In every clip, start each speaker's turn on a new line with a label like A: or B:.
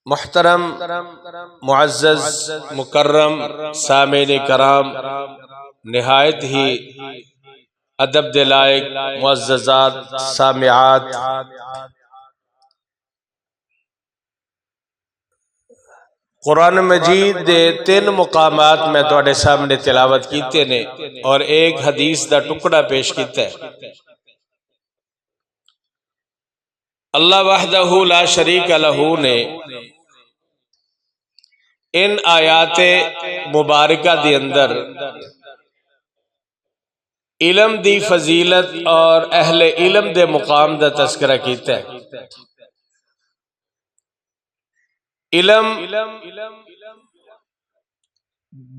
A: محترم معزز مکرم سامعین کرام، نہایت ہی ادب دے لائق معززات سامعات، قرآن مجید دے 3 مقامات میں تواڈے سامنے تلاوت کیتے نے اور ایک حدیث دا ٹکڑا پیش کیتا ہے۔ اللہ وحدہ لا شریک لہ نے ان آیات مبارکہ دی اندر علم دی فضیلت اور اہل علم دے مقام دا تذکرہ کیتا ہے۔ علم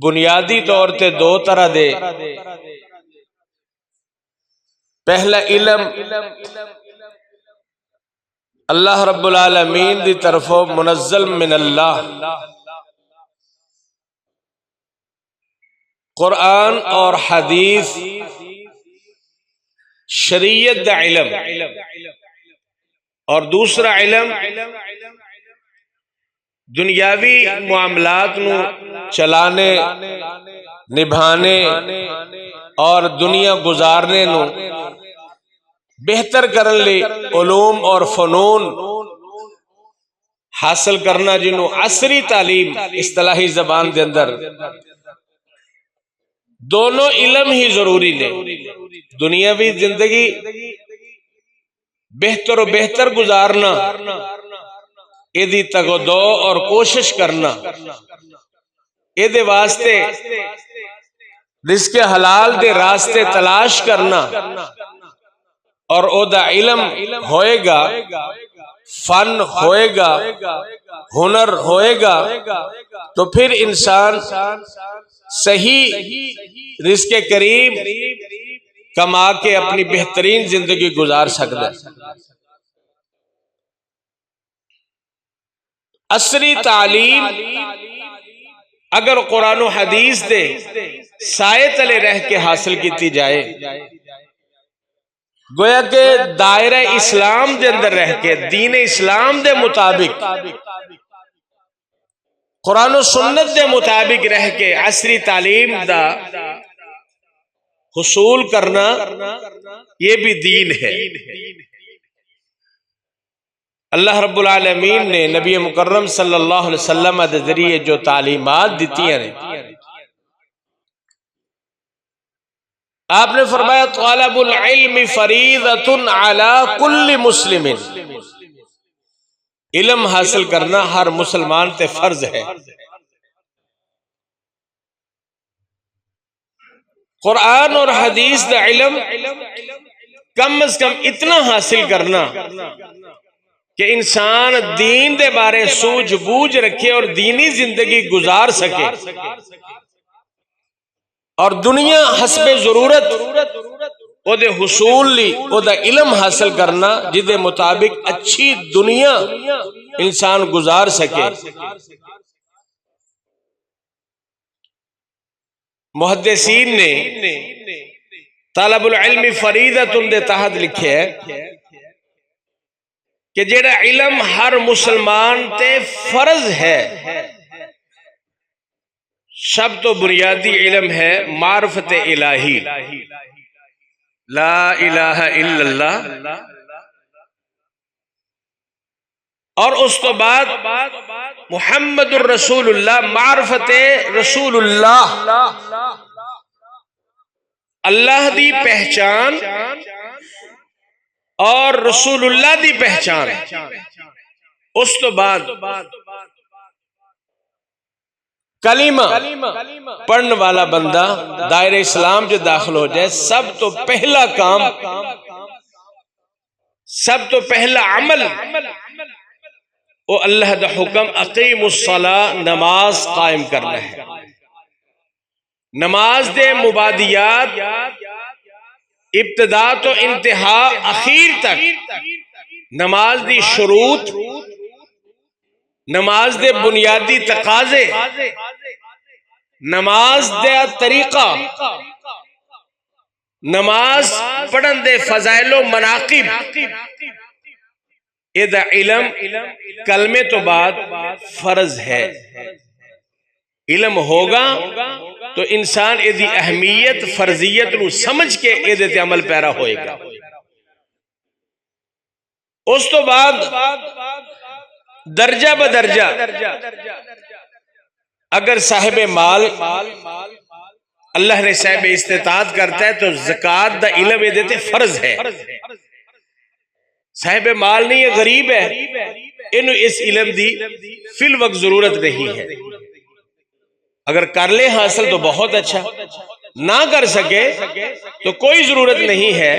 A: بنیادی طور تے 2 طرح دے۔ پہلا علم اللہ رب العالمین دی طرفوں منزل من اللہ، قرآن اور حدیث شریعت دا علم، اور دوسرا علم دنیاوی معاملات نو چلانے، نبھانے اور دنیا گزارنے نو بہتر کرن لی علوم اور فنون حاصل کرنا، جنہوں عصری تعلیم اصطلاحی زبان دے اندر دونوں علم ہی ضروری نے۔ دنیاوی زندگی بہتر و بہتر گزارنا، ایدی تگدو اور کوشش کرنا، ایدے واسطے رزق حلال دے راستے تلاش کرنا، اور او دا علم ہوئے گا، فن ہوئے گا، ہنر ہوئے گا، تو پھر انسان صحیح رزق کریم کما کے اپنی بہترین زندگی گزار سکتا ہے۔ عصری تعلیم اگر قرآن و حدیث دے سائے تلے رہ کے حاصل کیتی جائے، گویا کہ دائرہ اسلام دے اندر رہ کے، دین اسلام دے مطابق، قرآن و سنت دے مطابق رہ کے عصری تعلیم دا حصول کرنا، یہ بھی دین ہے۔ اللہ رب العالمین نے نبی مکرم صلی اللہ علیہ وسلم دے ذریعے جو تعلیمات دیتی ہیں، آپ نے فرمایا طالب العلم فریضۃ علی کل مسلم، علم حاصل کرنا ہر مسلمان تے فرض ہے۔ قرآن اور حدیث دا علم کم از کم اتنا حاصل کرنا کہ انسان دین دے بارے سوجھ بوجھ رکھے اور دینی زندگی گزار سکے، اور دنیا حسب ضرورت او دے حصول لی او دا علم حاصل کرنا جدے مطابق اچھی دنیا انسان گزار سکے۔ محدثین نے طالب العلم فریضۃ دے تحت لکھے ہے کہ جیڑا علم ہر مسلمان تے فرض ہے، سب تو بنیادی علم ہے معرفت الہی، لا الہ الا اللہ، اور اس تو بعد محمد الرسول اللہ، معرفت رسول اللہ، اللہ دی پہچان اور رسول اللہ دی پہچان۔ اس تو بعد کلمہ پڑھنے والا بندہ دائرہ اسلام جو داخل ہو جائے، سب تو پہلا کام، سب تو پہلا عمل وہ اللہ دا حکم اقیم الصلاۃ، نماز قائم کرنا ہے۔ نماز دے مبادیات ابتدا تو انتہا اخیر تک، نماز دی شروط، نماز دے بنیادی تقاضے، نماز دے طریقہ، نماز پڑھن دے فضائل و مناقب، ادا علم کلمے تو بعد فرض ہے. علم ہوگا تو انسان ایدی اہمیت فرضیت نو سمجھ کے ایدے تے عمل پیرا ہوئے گا. اس تو بعد درجہ بدرجہ اگر صاحب مال اللہ نے صاحب استطاعت کرتا ہے تو زکاة دا علم ایدے تے فرض ہے. صاحب مال نہیں ہے، غریب ہے، انہوں اس علم دی فی الوقت ضرورت نہیں ہے. اگر کر لے حاصل تو بہت اچھا، نہ کر سکے تو کوئی ضرورت نہیں ہے.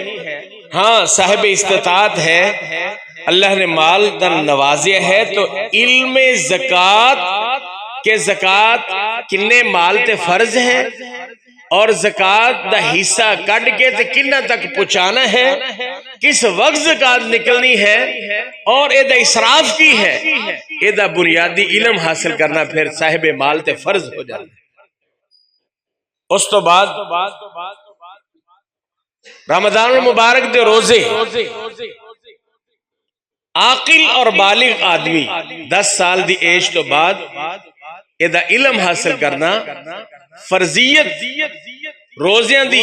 A: ہاں صاحب استطاعت ہے، اللہ نے مال دن نوازے ہے تو علم زکاة کہ زکاة کنے مال تے فرض ہے اور زکاة دا حصہ کٹ کے تے کنہ تک پہنچانا ہے، کس وقت زکاة نکلنی ہے اور ایدہ اسراف کی ہے، ایدہ بنیادی علم حاصل کرنا پھر صاحب مال تے فرض ہو جاتا ہے. اس تو بعد رمضان المبارک دے روزے عاقل اور بالغ آدمی 10 سال دی ایج تو بعد ایدہ علم حاصل کرنا فرضیت روزیاں دی،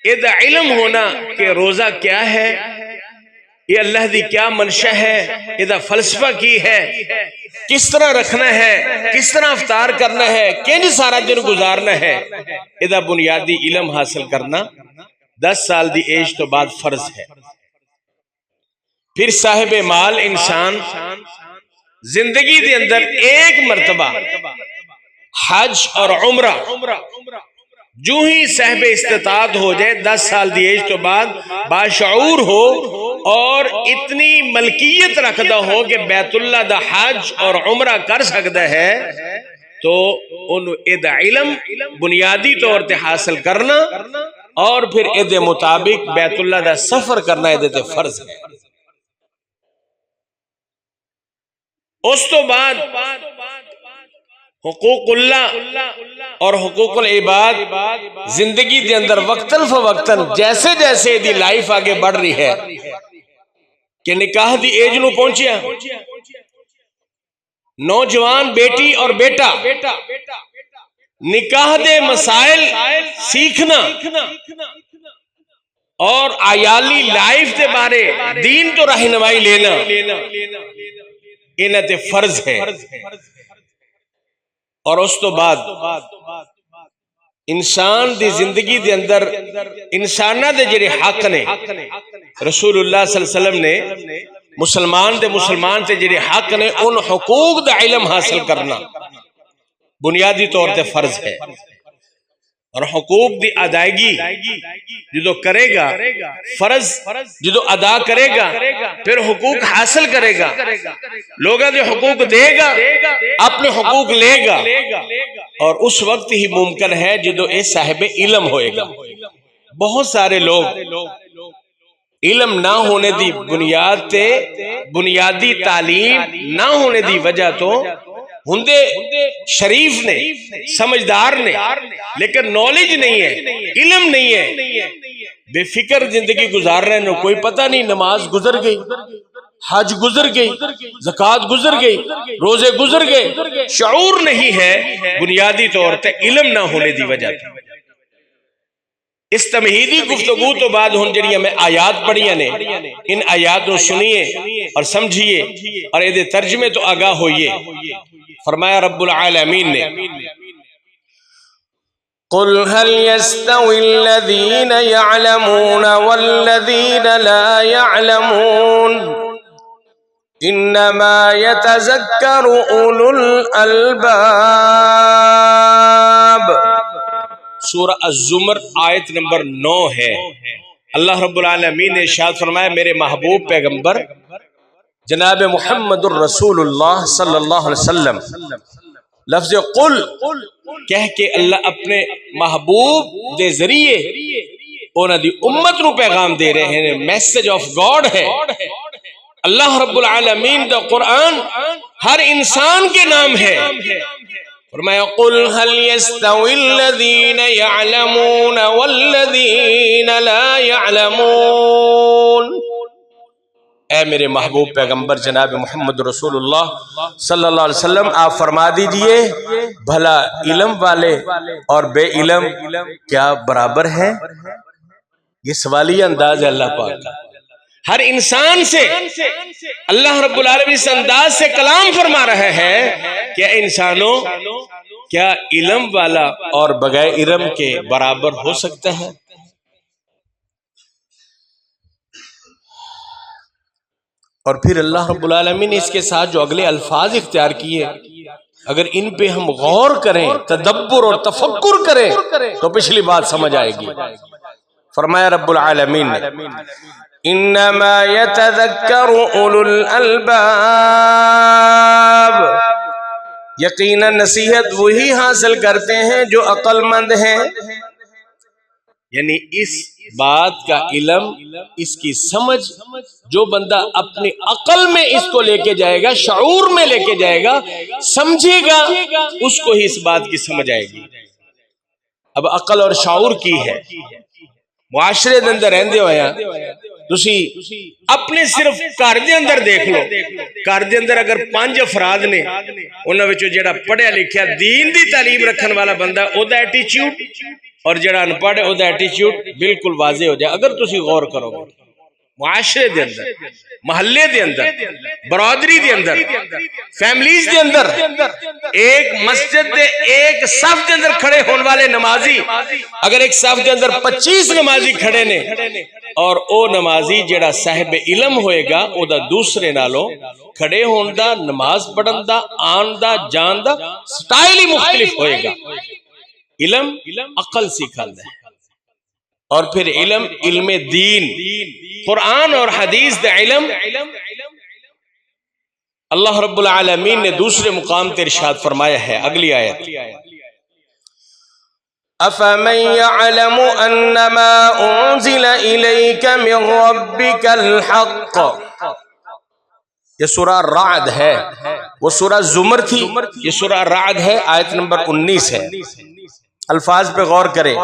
A: ایدہ علم ہونا کہ روزہ کیا ہے، یہ اللہ دی کیا منشا ہے، ایدہ فلسفہ کی ہے، کس طرح رکھنا ہے، کس طرح افطار کرنا ہے، کینج سارا دن گزارنا ہے، ایدہ بنیادی علم حاصل کرنا 10 سال دی ایج تو بعد فرض ہے. پھر صاحب مال انسان زندگی دے اندر ایک مرتبہ حج اور عمرہ جو ہی صاحب استطاعت ہو جائے 10 سال دی ایج تو بعد باشعور ہو اور اتنی ملکیت رکھدا ہو کہ بیت اللہ دا حج اور عمرہ کر سکتا ہے تو انہوں ایدہ علم بنیادی طور تے حاصل کرنا اور پھر ایدے مطابق بیت اللہ دا سفر کرنا ایدے تے فرض ہے. اس تو بعد حقوق اللہ اور حقوق العباد زندگی دے اندر وقتاً فوقتاً جیسے جیسے دی لائف آگے بڑھ رہی ہے کہ نکاح دی ایج نو پہنچیا، نوجوان بیٹی اور بیٹا نکاح دے مسائل سیکھنا اور عیالی لائف دے بارے دین تو رہنمائی لینا انہاں تے فرض ہے. اور اس تو بعد انسان دی زندگی دے اندر انسانہ دے جڑے حق نے رسول اللہ صلی اللہ علیہ وسلم نے مسلمان تے جڑے حق نے ان حقوق دا علم حاصل کرنا بنیادی طور تے فرض ہے. اور حقوق دی ادائیگی جدو کرے گا فرض جدو ادا کرے گا پھر حقوق حاصل کرے گا، لوگوں دے حقوق دے گا، اپنے حقوق لے گا اور اس وقت ہی ممکن ہے جدو اے صاحب علم ہوئے گا. بہت سارے لوگ علم نہ ہونے دی بنیاد تے بنیادی تعلیم نہ ہونے دی وجہ تو ہندے شریف نے سمجھدار نے لیکن نالج نہیں ہے، علم نہیں ہے، بے فکر زندگی گزار رہے ہیں، کوئی پتہ نہیں نماز گزر گئی، حج گزر گئی، زکوٰۃ گزر گئی، روزے گزر گئے، شعور نہیں ہے بنیادی طور تے علم نہ ہونے دی وجہ تے. اس تمہیدی گفتگو تو بعد ہن جڑیاں میں آیات پڑھیاں نے ان آیات نو سنیے اور سمجھیے اور اے دے ترجمے تو آگاہ ہوئیے. فرمایا رب العالمین نے قل هل يستوي الذين يعلمون والذين لا يعلمون انما يتذكر اولو الالباب. سورہ الزمر آیت نمبر 9 ہے. اللہ رب العالمین نے ارشاد فرمایا میرے محبوب پیغمبر جناب محمد الرسول اللہ صلی اللہ علیہ وسلم لفظ قل کہہ کے اللہ اپنے محبوب دے ذریعے انہاں دی امت نو پیغام دے رہے ہیں، میسج آف گاڈ ہے. اللہ رب العالمین دا قرآن ہر انسان کے نام ہے. فرمایا قل هل يستوي الذين يعلمون والذين لا يعلمون. اے میرے محبوب پیغمبر جناب محمد رسول اللہ صلی اللہ علیہ وسلم آپ فرما دیجئے بھلا علم والے اور بے علم کیا برابر ہیں؟ یہ سوالیہ انداز ہے اللہ پاک کا. ہر انسان سے اللہ رب العالمین اس انداز سے کلام فرما رہا ہے کہ انسانوں کیا علم والا اور بغیر علم کے برابر ہو سکتا ہے؟ اور پھر اللہ رب العالمین نے اس کے ساتھ جو اگلے الفاظ اختیار کیے اگر ان پہ ہم غور کریں تدبر اور تفکر کریں تو پچھلی بات سمجھ آئے گی. فرمایا رب العالمین نے انما یتذکر اولو الالباب، یقینا نصیحت وہی حاصل کرتے ہیں جو عقل مند ہیں. یعنی اس بات کا علم، اس کی سمجھ جو بندہ اپنی عقل میں اس کو لے کے جائے گا، شعور میں لے کے جائے گا، سمجھے گا، اس کو ہی اس بات کی سمجھ آئے گی. اب عقل اور شعور کی ہے معاشرے دے اندر رہندے ہوئے ہیں تسی اپنے صرف گھر دے اندر دیکھ لو. گھر دے اندر اگر 5 افراد نے انہاں وچوں جڑا پڑھیا لکھیا دین دی تعلیم رکھن والا بندہ او دا ایٹیچیوڈ اور جڑا ان پڑھ او دا ایٹیچیوڈ بالکل واضح ہو جائے. اگر تسی غور کرو گے معاشرے دے اندر، محلے دے اندر، برادری دے اندر، فیملیز دے اندر، ایک مسجد دے ایک صف دے اندر کھڑے ہون والے نمازی اگر ایک صف دے اندر 25 نمازی کھڑے نے اور او نمازی جڑا صاحب علم ہوئے گا او دا دوسرے نالوں کھڑے ہون دا، نماز پڑھن دا، آن دا، جان دا سٹائل ہی مختلف ہوئے گا. علم عقل سیکھل ہے. اور پھر علم علم دین، قرآن اور حدیث دا علم اللہ رب العالمین نے دوسرے مقام تے ارشاد فرمایا ہے. اگلی آیت أَفَمَنْ يَعْلَمُ أَنَّمَا أُنزِلَ إِلَيْكَ مِنْ رَبِّكَ الْحَقِّ. یہ سورہ رعد ہے، وہ سورہ زمر تھی، یہ سورہ رعد ہے، آیت نمبر 19 ہے. الفاظ پہ غور کریں،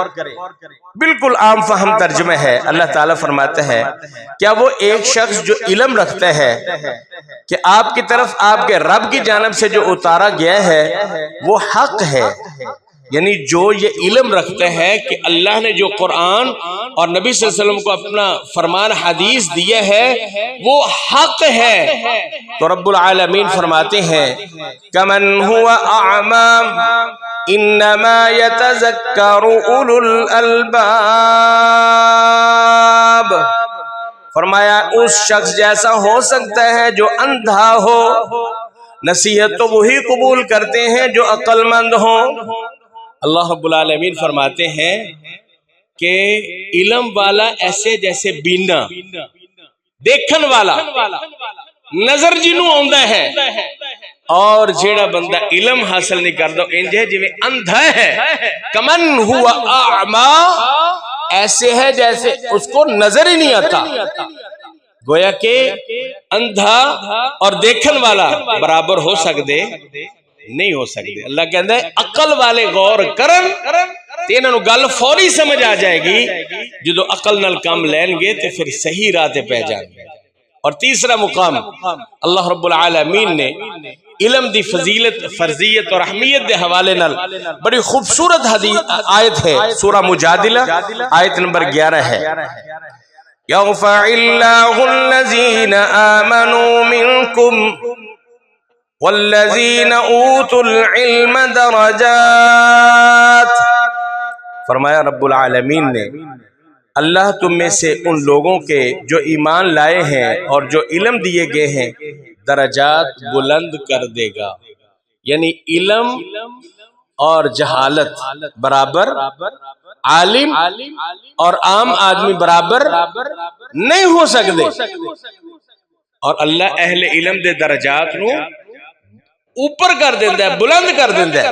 A: بالکل عام فہم ترجمہ ہے. اللہ تعالیٰ فرماتے ہیں کیا وہ ایک شخص جو علم رکھتا ہے کہ آپ کی طرف آپ کے رب کی جانب سے جو اتارا گیا ہے وہ حق ہے، یعنی جو یہ علم رکھتے ہیں کہ اللہ نے جو قرآن اور نبی صلی اللہ علیہ وسلم کو اپنا فرمان حدیث دیا ہے وہ حق ہے، تو رب العالمین فرماتے ہیں کمن ہوا اعمام انما یتذکر اولو الالباب. فرمایا اس شخص جیسا ہو سکتا ہے جو اندھا ہو، نصیحت تو وہی قبول کرتے ہیں جو عقل مند ہوں. اللہ رب العالمین فرماتے ہیں کہ علم والا ایسے جیسے بینا دیکھن والا نظر جنوں آندا ہے، اور جیڑا بندہ علم حاصل نہیں کردا انجے جویں اندھا ہے. کمن ہوا اعما، ایسے ہے جیسے اس کو نظر ہی نہیں آتا. گویا کہ اندھا اور دیکھن والا برابر ہو سکدے نہیں ہو سکتے. اللہ کہندا ہے عقل والے غور کرن تے انہاں نوں گل فوری سمجھ آ جائے گی. جدو عقل نال کام لین گے تے پھر صحیح راہ تے پہ جان گے. اور تیسرا مقام اللہ رب العالمین نے علم دی فضیلت، فرضیت اور اہمیت دے حوالے نال بڑی خوبصورت آیت ہے، سورہ مجادلہ آیت نمبر 11 ہے. یرفع اللہ الذین آمنوا منکم والذین اوتوا العلم درجات. فرمایا رب العالمین نے اللہ تم میں سے ان لوگوں کے جو ایمان لائے ہیں اور جو علم دیے گئے ہیں درجات بلند کر دے گا. یعنی علم اور جہالت برابر، عالم اور عام آدمی برابر نہیں ہو سکتے، اور اللہ اہل علم دے درجات نو اوپر کر دیندہ ہے، بلند کر دیندہ ہے.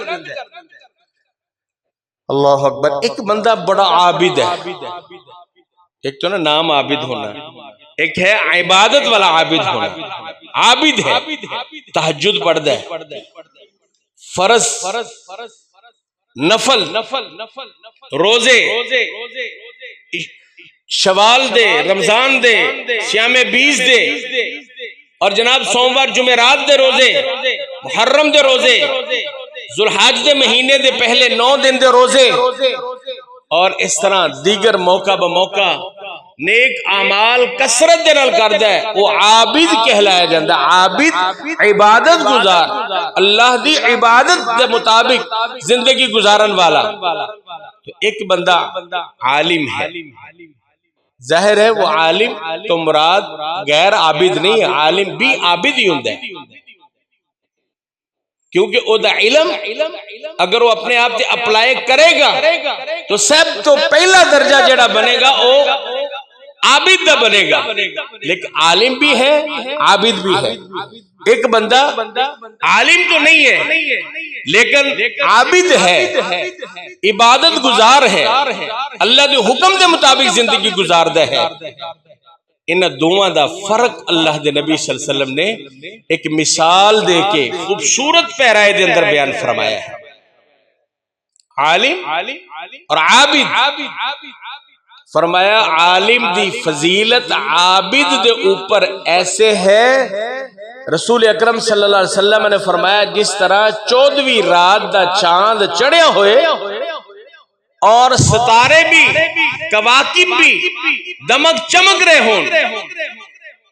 A: اللہ اکبر. ایک بندہ بڑا عابد ہے، ایک تو نا نام عابد ہونا، ایک ہے عبادت والا عابد ہونا. عابد ہے، تہجد پڑھتا ہے، فرض، نفل، روزے، شوال دے، رمضان دے، سیام 20 دے، اور جناب سوموار جمعرات دے روزے، محرم دے روزے، ذوالحج دے مہینے دے پہلے 9 دن دے روزے، اور اس طرح دیگر موقع بموقع نیک اعمال کثرت دے نال کردا ہے، وہ عابد کہلایا جاندا ہے۔ عابد عبادت گزار، اللہ دی عبادت دے مطابق زندگی گزارن والا۔ تو ایک بندہ عالم ہے، ظاہر ہے وہ عالم تو مراد غیر عابد نہیں ہے، عالم بھی عابد ہی ہوندا ہے، کیونکہ او دا علم اگر وہ اپنے آپ سے اپلائی کرے گا تو سب تو پہلا درجہ جڑا بنے گا وہ عابد دا بنے گا، لیکن عالم بھی ہے عابد بھی ہے۔ ایک بندہ عالم تو نہیں ہے لیکن عابد ہے، عبادت گزار ہے، اللہ دے حکم دے مطابق زندگی گزاردا ہے۔ ان دونوں دا فرق اللہ دے نبی صلی اللہ علیہ وسلم نے ایک مثال دے کے خوبصورت پیرائے دے اندر بیان فرمایا ہے۔ عالم اور عابد، فرمایا عالم دی فضیلت عابد دے اوپر ایسے ہے، رسول اکرم صلی اللہ علیہ وسلم نے فرمایا جس طرح 14ویں رات دا چاند چڑھیا ہوئے اور ستارے بھی کواکب بھی دمک چمک رہے ہوں،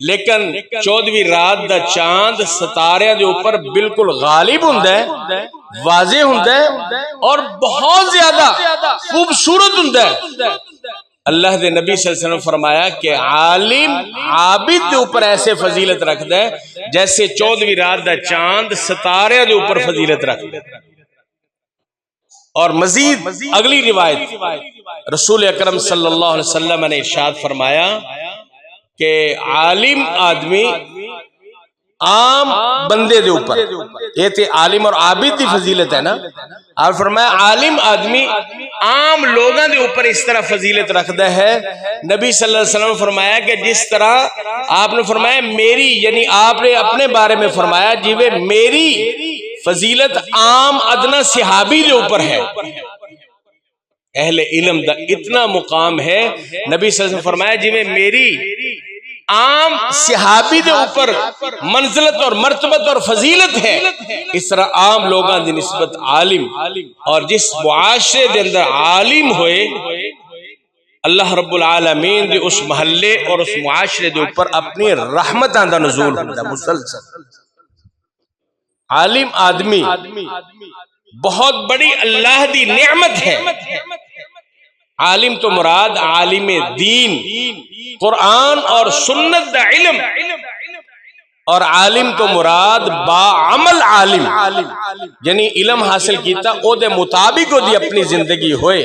A: لیکن 14ویں رات دا چاند ستارے دے اوپر بالکل غالب ہوندا ہے، واضح ہوندا ہے اور بہت زیادہ خوبصورت ہوندا ہے۔ اللہ دے نبی صلی اللہ علیہ وسلم فرمایا کہ عالم عابد دے اوپر ایسے فضیلت رکھدا ہے جیسے 14ویں رات دا چاند ستارے دے اوپر فضیلت رکھدا ہے۔ اور مزید اگلی روایت رسول اکرم صلی اللہ علیہ وسلم نے ارشاد فرمایا کہ عالم آدمی عام بندے دے اوپر، یہ تے عالم اور عابد دی فضیلت ہے نا، اور فرمایا عالم آدمی عام لوگاں دے اوپر اس طرح فضیلت رکھدا ہے۔ نبی صلی اللہ علیہ وسلم نے فرمایا کہ جس طرح آپ نے فرمایا میری، یعنی آپ نے اپنے بارے میں فرمایا جیوے میری فضیلت عام ادنا صحابی دے اوپر ہے، اہل علم دا اتنا مقام ہے، نبی صلی اللہ علیہ وسلم نے فرمایا جیوے میری عام صحابی دے اوپر منزلت اور مرتبت اور فضیلت ہے، اس طرح عام لوگاں دی نسبت عالم، اور جس معاشرے دے اندر عالم ہوئے اللہ رب العالمین دے اس محلے اور اس معاشرے دے اوپر اپنی رحمتاں دا نزول ہوندا مسلسل۔ عالم آدمی بہت بڑی اللہ دی نعمت ہے۔ عالم تو مراد عالم دین، قرآن اور سنت دا علم، اور عالم تو مراد با عمل عالم، یعنی علم حاصل کیتا او دے مطابق او دی اپنی زندگی ہوئے۔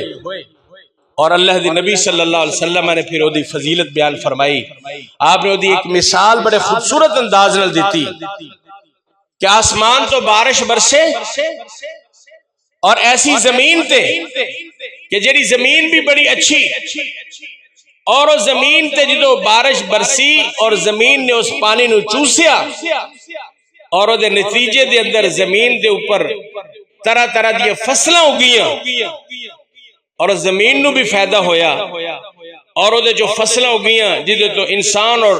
A: اور اللہ دی نبی صلی اللہ علیہ وسلم نے پھر او دی فضیلت بیان فرمائی، آپ نے او دی ایک مثال بڑے خوبصورت انداز نال دیتی کہ آسمان تو بارش برسے اور ایسی زمین تے کہ جیڑی زمین بھی بڑی اچھی، اور اس زمین تے جدو بارش برسی اور زمین نے اس پانی نو چوسیا اور او دے نتیجے دے اندر زمین دے اوپر طرح طرح دی فصلاں اگیاں اور اس زمین نو بھی فائدہ ہویا، اور او دے جو فصلاں اگیاں جدے تو انسان اور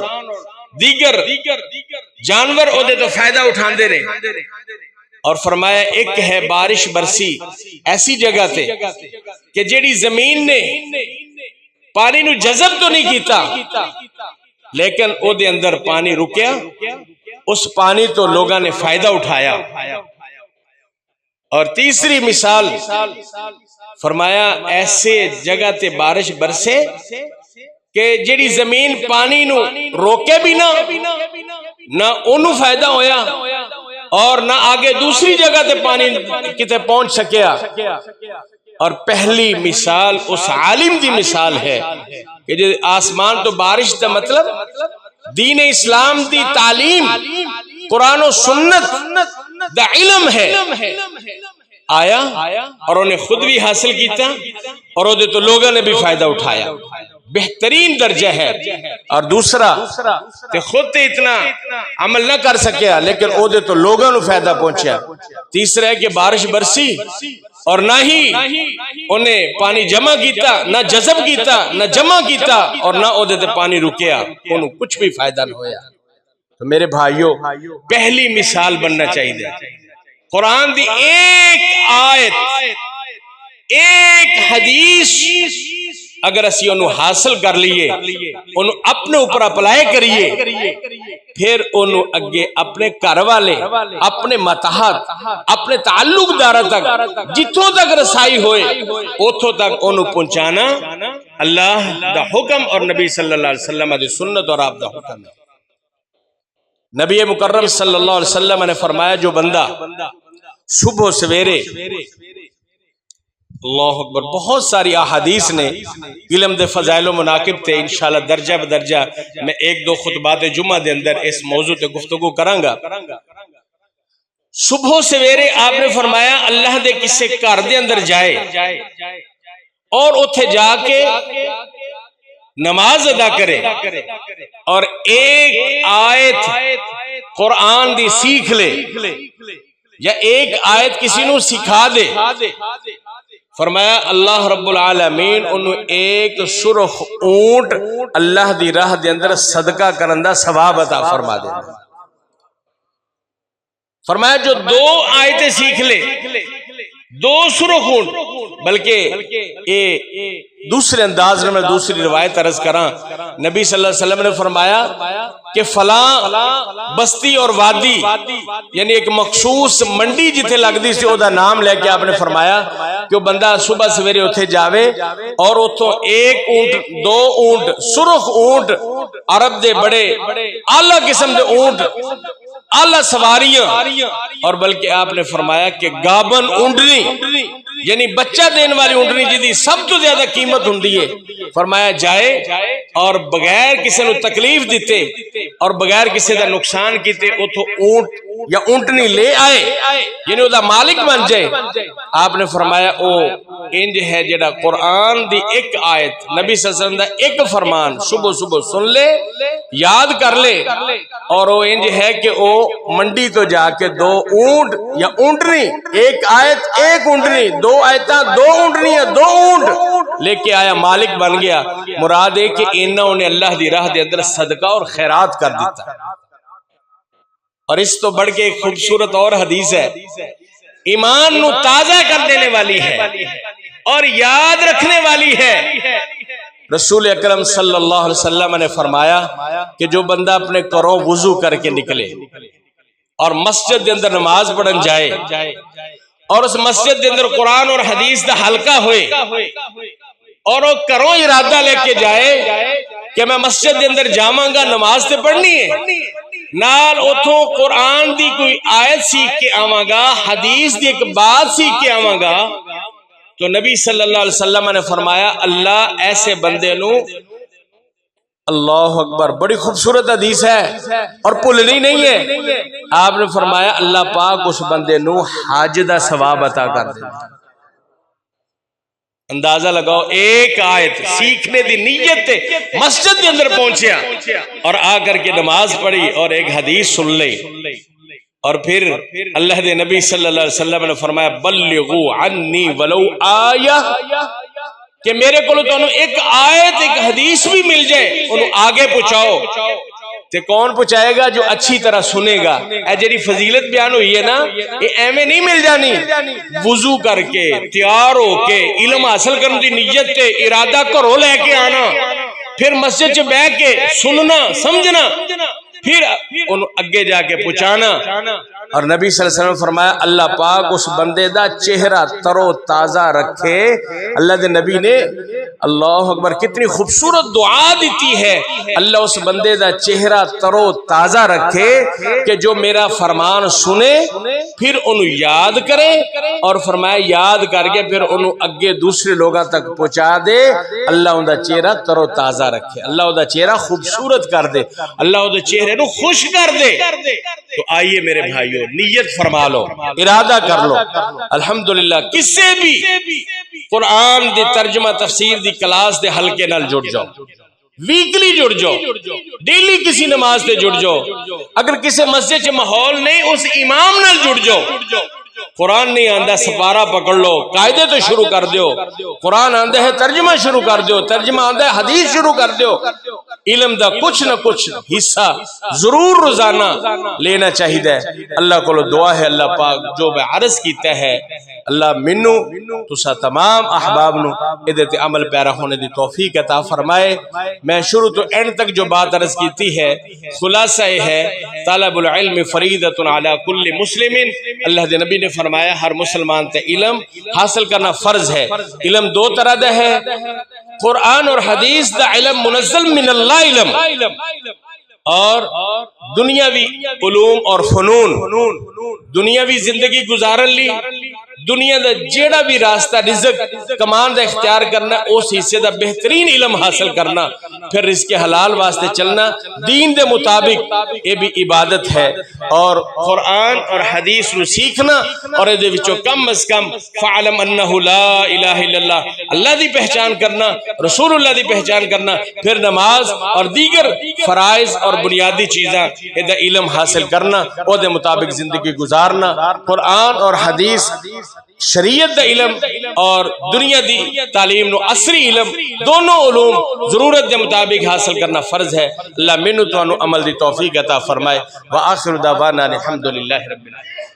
A: دیگر جانور او دے تو فائدہ اٹھاندے رہے۔ اور فرمایا ایک ہے بارش برسی ایسی جگہ تے کہ جیڑی زمین نے پانی نو جذب تو نہیں کیتا لیکن او دے اندر پانی رکیا، اس پانی تو لوگاں نے فائدہ اٹھایا۔ اور تیسری مثال فرمایا ایسے جگہ تے بارش برسے کہ جیڑی زمین پانی نو روکے بھی نہ انہوں فائدہ ہویا اور نہ آگے دوسری جگہ تے پانی کتے پہنچ سکیا۔ اور پہلی مثال اس عالم دی مثال ہے کہ جو آسمان تو بارش دا مطلب دین اسلام دی تعلیم، قرآن و سنت دا علم ہے، آیا اور انہیں خود بھی حاصل کیتا اور وہ تو لوگوں نے بھی فائدہ اٹھایا، بہترین درجہ ہے۔ اور دوسرا کہ خود تے اتنا عمل نہ کر سکیا لیکن او دے تو لوگوں نے فائدہ پہنچیا۔ تیسرا ہے کہ بارش برسی اور نہ ہی انہیں پانی جمع کیتا، نہ جذب کیتا، نہ جمع کیتا، اور نہ او دے پانی رکیا، انہوں کچھ بھی فائدہ نہ ہویا۔ تو میرے بھائیوں، پہلی مثال بننا چاہیے۔ قرآن دی ایک آیت، ایک حدیث اگر اسی انہوں حاصل کر لیے، انہوں اپنے اوپر اپلائی کریے، پھر انہوں اگے اپنے گھر والے، اپنے متحد، اپنے تعلق دارہ تک جتوں تک رسائی ہوئے اتوں تک انہوں پہنچانا اللہ دا حکم اور نبی صلی اللہ علیہ وسلم دی سنت اور آپ دا حکم ہے۔ نبی مکرم صلی اللہ علیہ وسلم نے فرمایا جو بندہ صبح سویرے، اللہ اکبر، بہت ساری احادیث نے علم دے فضائل و مناقب تے انشاءاللہ درجہ بدرجہ میں ایک دو خطبات جمعہ دے اندر اس موضوع تے گفتگو کروں گا۔ صبح سویرے آپ نے فرمایا اللہ دے کسے گھر دے اندر جائے اور اتھے جا کے نماز ادا کرے اور ایک آیت قرآن دی سیکھ لے یا ایک آیت کسی نو سکھا دے، فرمایا اللہ رب العالمین انہوں ایک سرخ اونٹ اللہ دی راہ دے اندر صدقہ کرندہ ثواب عطا فرما دے۔ فرمایا جو دو آیتیں سیکھ لے، دو سرخ اونٹ، بلکہ دوسرے انداز میں دوسری روایت عرض کراں، نبی صلی اللہ علیہ وسلم نے فرمایا کہ فلاں بستی اور وادی، یعنی ایک مخصوص منڈی جتھے لگ دی سی، او دا نام لے کے آپ نے فرمایا کہ وہ بندہ صبح سویرے اتھے جاوے اور اتھوں ایک اونٹ، دو اونٹ، سرخ اونٹ، عرب دے بڑے اعلیٰ قسم دے اونٹ، اعلیٰ سواریاں، اور بلکہ آپ نے فرمایا کہ گابن اونٹنی، یعنی بچہ دین والی اونٹنی جدی سب تو زیادہ قیمت ہوندی ہے، فرمایا جائے اور بغیر کسی نو تکلیف دیتے اور بغیر کسی دا نقصان کیتے اتھو اونٹ یا اونٹنی لے آئے، یعنی وہ دا مالک بن جائے۔ آپ نے فرمایا او انج ہے جڑا قرآن دی ایک آیت، نبی صلی اللہ علیہ وسلم دا ایک فرمان صبح صبح سن لے، یاد کر لے، اور وہ انج ہے کہ او منڈی تو جا کے دو اونٹ یا اونٹنی، ایک آیت ایک اونٹنی، دو آیتاں دو اونٹنی، دو اونٹ لے کے آیا، مالک بن گیا۔ مراد ہے کہ انہوں نے اللہ دی راہ دے اندر صدقہ اور خیرات کر دیتا۔ اور اس تو بڑھ کے ایک خوبصورت اور حدیث ہے، ایمان نو تازہ کر دینے والی ہے اور یاد رکھنے والی ہے۔ رسول اکرم صلی اللہ علیہ وسلم نے فرمایا کہ جو بندہ اپنے گھروں وضو کر کے نکلے اور مسجد دے اندر نماز پڑھن جائے اور اس مسجد دے اندر قرآن اور حدیث دا حلقہ ہوئے اور وہ گھروں ارادہ لے کے جائے کہ میں مسجد دے اندر جاواں گا نماز تے پڑھنی ہے، نال اتھوں قرآن دی کوئی آیت سیکھ کے آواں گا، حدیث دی ایک بات سیکھ کے آواں گا، تو نبی صلی اللہ علیہ وسلم نے فرمایا اللہ ایسے بندے نو، اللہ اکبر، بڑی خوبصورت حدیث ہے اور بھولنی نہیں ہے، آپ نے فرمایا اللہ پاک اس بندے نو حج دا ثواب عطا کر دے۔ اندازہ لگاؤ، ایک آیت سیکھنے دی نیت تے مسجد کے اندر پہنچیا اور آ کر کے نماز پڑھی اور ایک حدیث سن لے، اور پھر اللہ دے نبی صلی اللہ علیہ وسلم نے فرمایا بلغو عنی ولو آیہ، کہ میرے کو تو ایک آیت ایک حدیث بھی مل جائے انہوں آگے پہنچاؤ۔ تے کون پہنچائے گا؟ جو اچھی طرح سنے گا۔ اے جڑی فضیلت بیان ہوئی ہے نا، یہ ایویں نہیں مل جانی، وضو کر کے تیار ہو کے علم حاصل کرنے دی نیت تے ارادہ کرو لے کے آنا، پھر مسجد چ بیٹھ کے سننا سمجھنا، پھر انہوں اگے جا کے پہنچانا۔ اور نبی صلی اللہ علیہ وسلم نے فرمایا اللہ پاک اس بندے دا چہرہ ترو تازہ رکھے۔ اللہ دے نبی نے اللہ اکبر کتنی خوبصورت دعا دیتی ہے، اللہ اس بندے دا چہرہ ترو تازہ رکھے کہ جو میرا فرمان سنے پھر انہوں یاد کرے، اور فرمایا یاد کر کے پھر انہوں اگے دوسرے لوگاں تک پہنچا دے، اللہ ان دا چہرہ ترو تازہ رکھے، اللہ ان دا چہرہ خوبصورت کر دے، اللہ ان دا چہرے نو خوش کر دے۔ تو آئیے میرے بھائیو نیت فرما لو، ارادہ کر لو، الحمدللہ کسے بھی قرآن دی ترجمہ تفسیر دی کلاس دے حلقے نال جڑ جاؤ، ویکلی جڑ جاؤ، ڈیلی کسی نماز تے جڑ جاؤ، اگر کسی مسجد چ ماحول نہیں اس امام نال جڑ جاؤ، قرآن نہیں آندہ سپارہ پکڑ لو، قاعدے تو شروع کر دیو۔ قرآن آندہ ہے ترجمہ شروع کر دیو، ترجمہ آندہ ہے حدیث شروع کر دیو۔ علم دا کچھ نہ کچھ حصہ ضرور روزانہ لینا چاہیے۔ اللہ کو دعا ہے اللہ پاک جو میں عرض کیتا ہے اللہ منو تسا تمام احباب نو ادھے عمل پیرا ہونے دی توفیق عطا فرمائے۔ میں شروع تو اینڈ تک جو بات عرض کیتی ہے خلاصہ ہے طالب العلم فریضۃ علی کل مسلم، اللہ دے نبی نے فرمایا ہر مسلمان تے علم حاصل کرنا فرض ہے۔ علم دو طرح دا ہے، قرآن اور حدیث دا علم منزل من اللہ علم، اور دنیاوی علوم اور فنون، دنیاوی زندگی گزارن لی دنیا دا جیڑا بھی راستہ رزق کمان دا اختیار کرنا اس حصے دا بہترین علم حاصل کرنا، پھر رزق حلال واسطے چلنا دین دے مطابق، یہ بھی عبادت ہے۔ اور قرآن اور حدیث نو سیکھنا اور دے وچوں کم از کم فعلم انہ لا الہ الا اللہ، اللہ دی پہچان کرنا، رسول اللہ دی پہچان کرنا، پھر نماز اور دیگر فرائض اور بنیادی چیزاں دا علم حاصل کرنا، او دے مطابق زندگی گزارنا۔ قرآن اور حدیث شریعت دا علم اور دنیا دی تعلیم نو عصری علم دونوں علوم ضرورت دے مطابق حاصل کرنا فرض ہے۔ اللہ منو تو انو عمل دی توفیق عطا فرمائے۔ وآخر دعوانا الحمدللہ رب العالمین۔